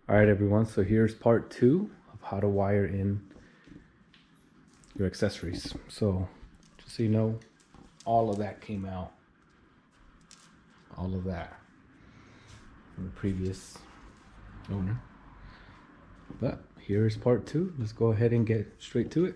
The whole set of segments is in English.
Alright everyone, so here's part 2 of how to wire in your accessories. So just so you know, all of that came out. All of that from the previous owner. But here's part 2. Let's go ahead and get straight to it.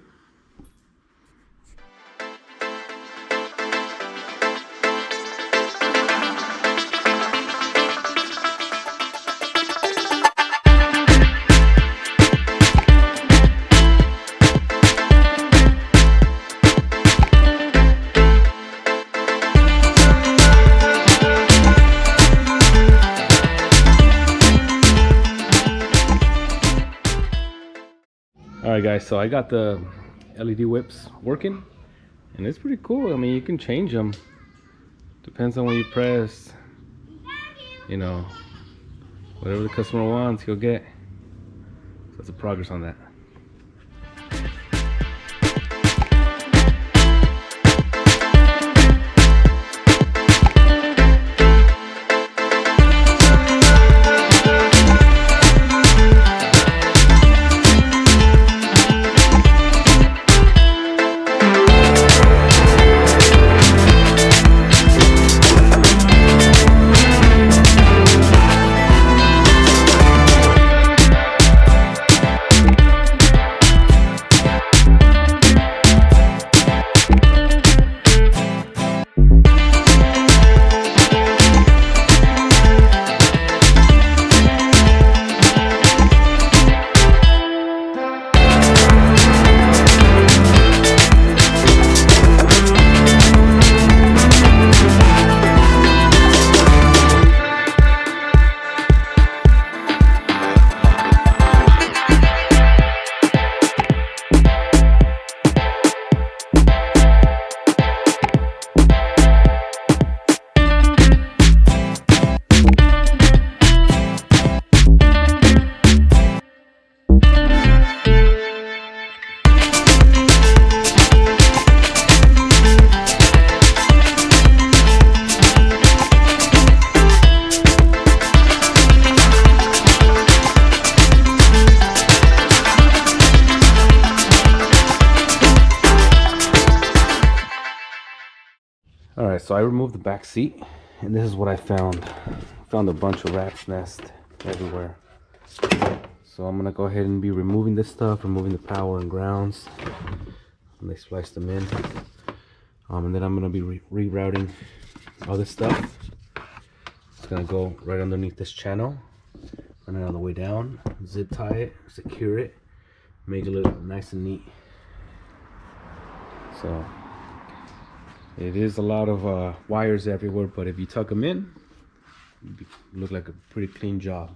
Alright guys, so I got the LED whips working and it's pretty cool. I mean, you can change them. Depends on when you press, you know, whatever the customer wants, he'll get. So that's a progress on that. Alright, so I removed the back seat and this is what I found. Found a bunch of rat's nest everywhere. So I'm gonna go ahead and be removing this stuff, removing the power and grounds. And they spliced them in. And then I'm gonna be rerouting all this stuff. It's gonna go right underneath this channel. Run it on the way down, zip tie it, secure it, make it look nice and neat. So it is a lot of wires everywhere, but if you tuck them in, it look like a pretty clean job.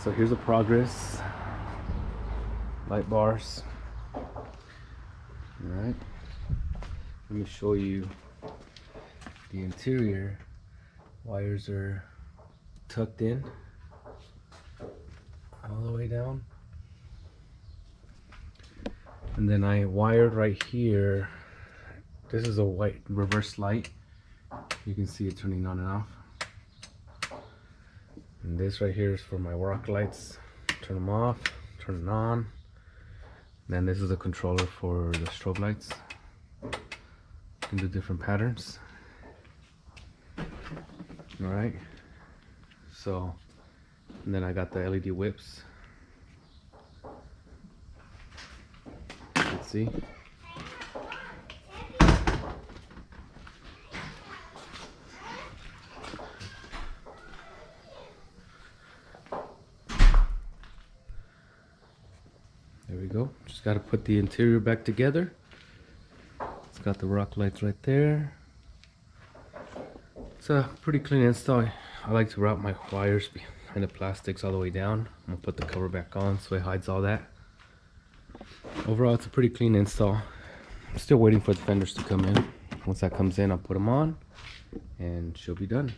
So here's the progress. Light bars. Alright. Let me show you the interior. Wires are tucked in all the way down. And then I wired right here. This is a white reverse light. You can see it turning on and off. And this right here is for my work lights. Turn them off, turn them on. And then this is a controller for the strobe lights. You can do different patterns. Alright. So, and then I got the LED whips. Let's see. Just got to put the interior back together. It's got the rock lights right there. It's a pretty clean install. I like to route my wires behind the plastics all the way down. I'm gonna put the cover back on so it hides all that. Overall, it's a pretty clean install. I'm still waiting for the fenders to come in. Once that comes in, I'll put them on and she'll be done.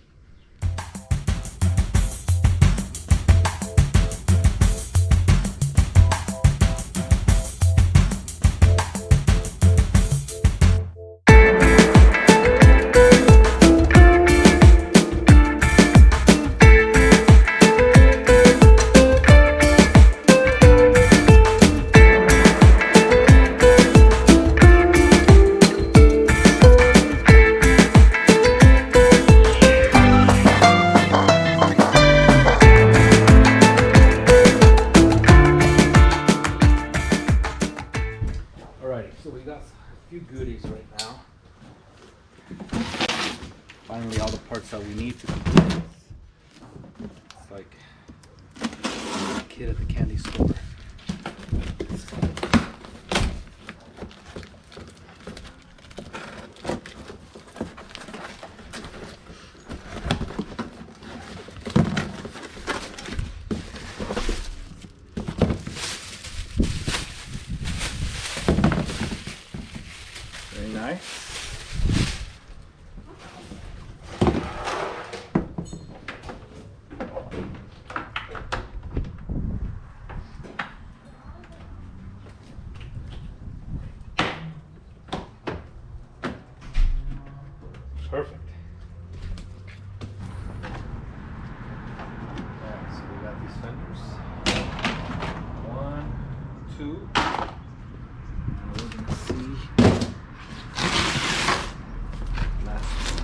So we got a few goodies right now. Finally, all the parts that we need to complete this. It's like a kid at the candy store. Very nice. Perfect. Alright, so we got these fenders. 1, 2. And we're gonna see last one.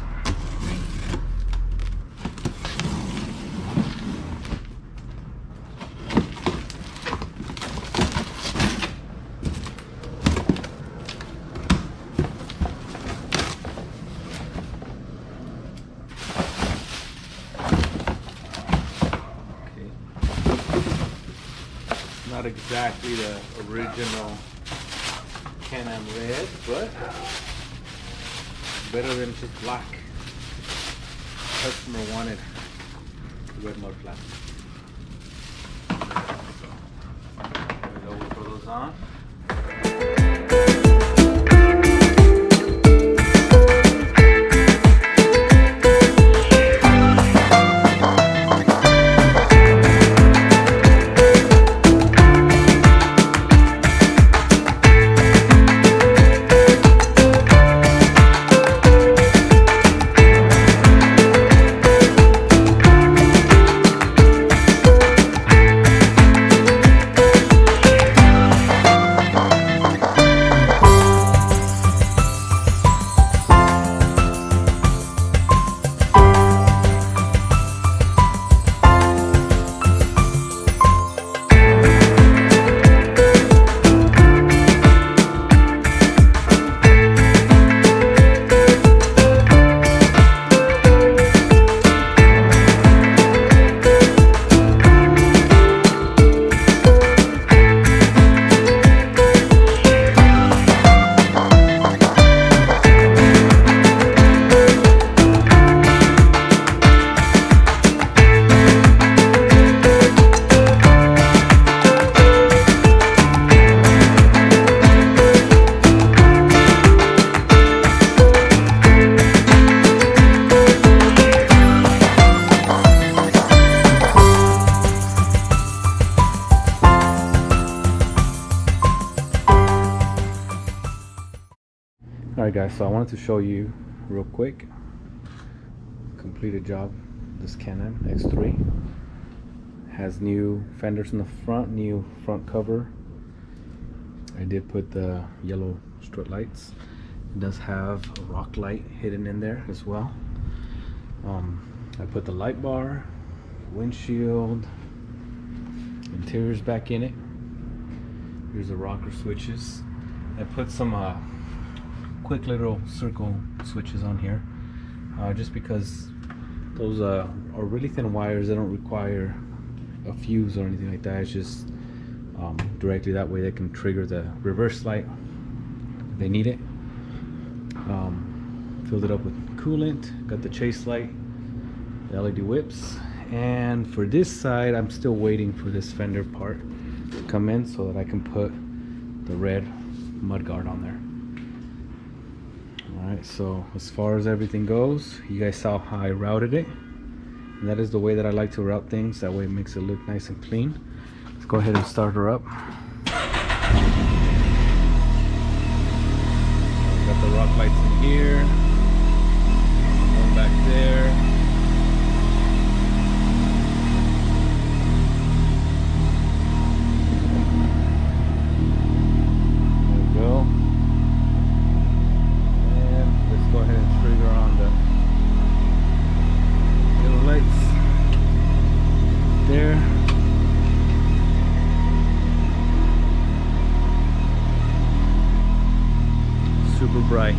Not exactly the original Can-Am red, but better than just black. Customer wanted red mud flat. There we go, we'll throw those on. Alright guys, so I wanted to show you real quick completed job. This Can-Am X3 has new fenders in the front, new front cover. I did put the yellow strut lights. It does have a rock light hidden in there as well. I put the light bar, windshield, interior's back in it. Here's the rocker switches. I put some quick little circle switches on here, just because those are really thin wires. They don't require a fuse or anything like that. It's just directly. That way they can trigger the reverse light if they need it. Filled it up with coolant, got the chase light, the LED whips, and for this side I'm still waiting for this fender part to come in so that I can put the red mud guard on there. Alright, so as far as everything goes, you guys saw how I routed it, and that is the way that I like to route things. That way it makes it look nice and clean. Let's go ahead and start her up. Got the rock lights in here, one back there. There we go. And let's go ahead and trigger on the yellow lights there. Super bright.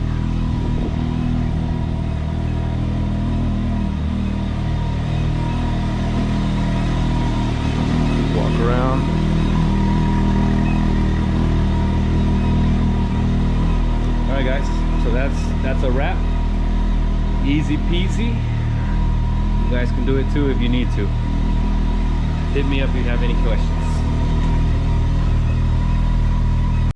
Walk around. All right, guys. So that's a wrap. Easy peasy. You guys can do it too if you need to. Hit me up if you have any questions.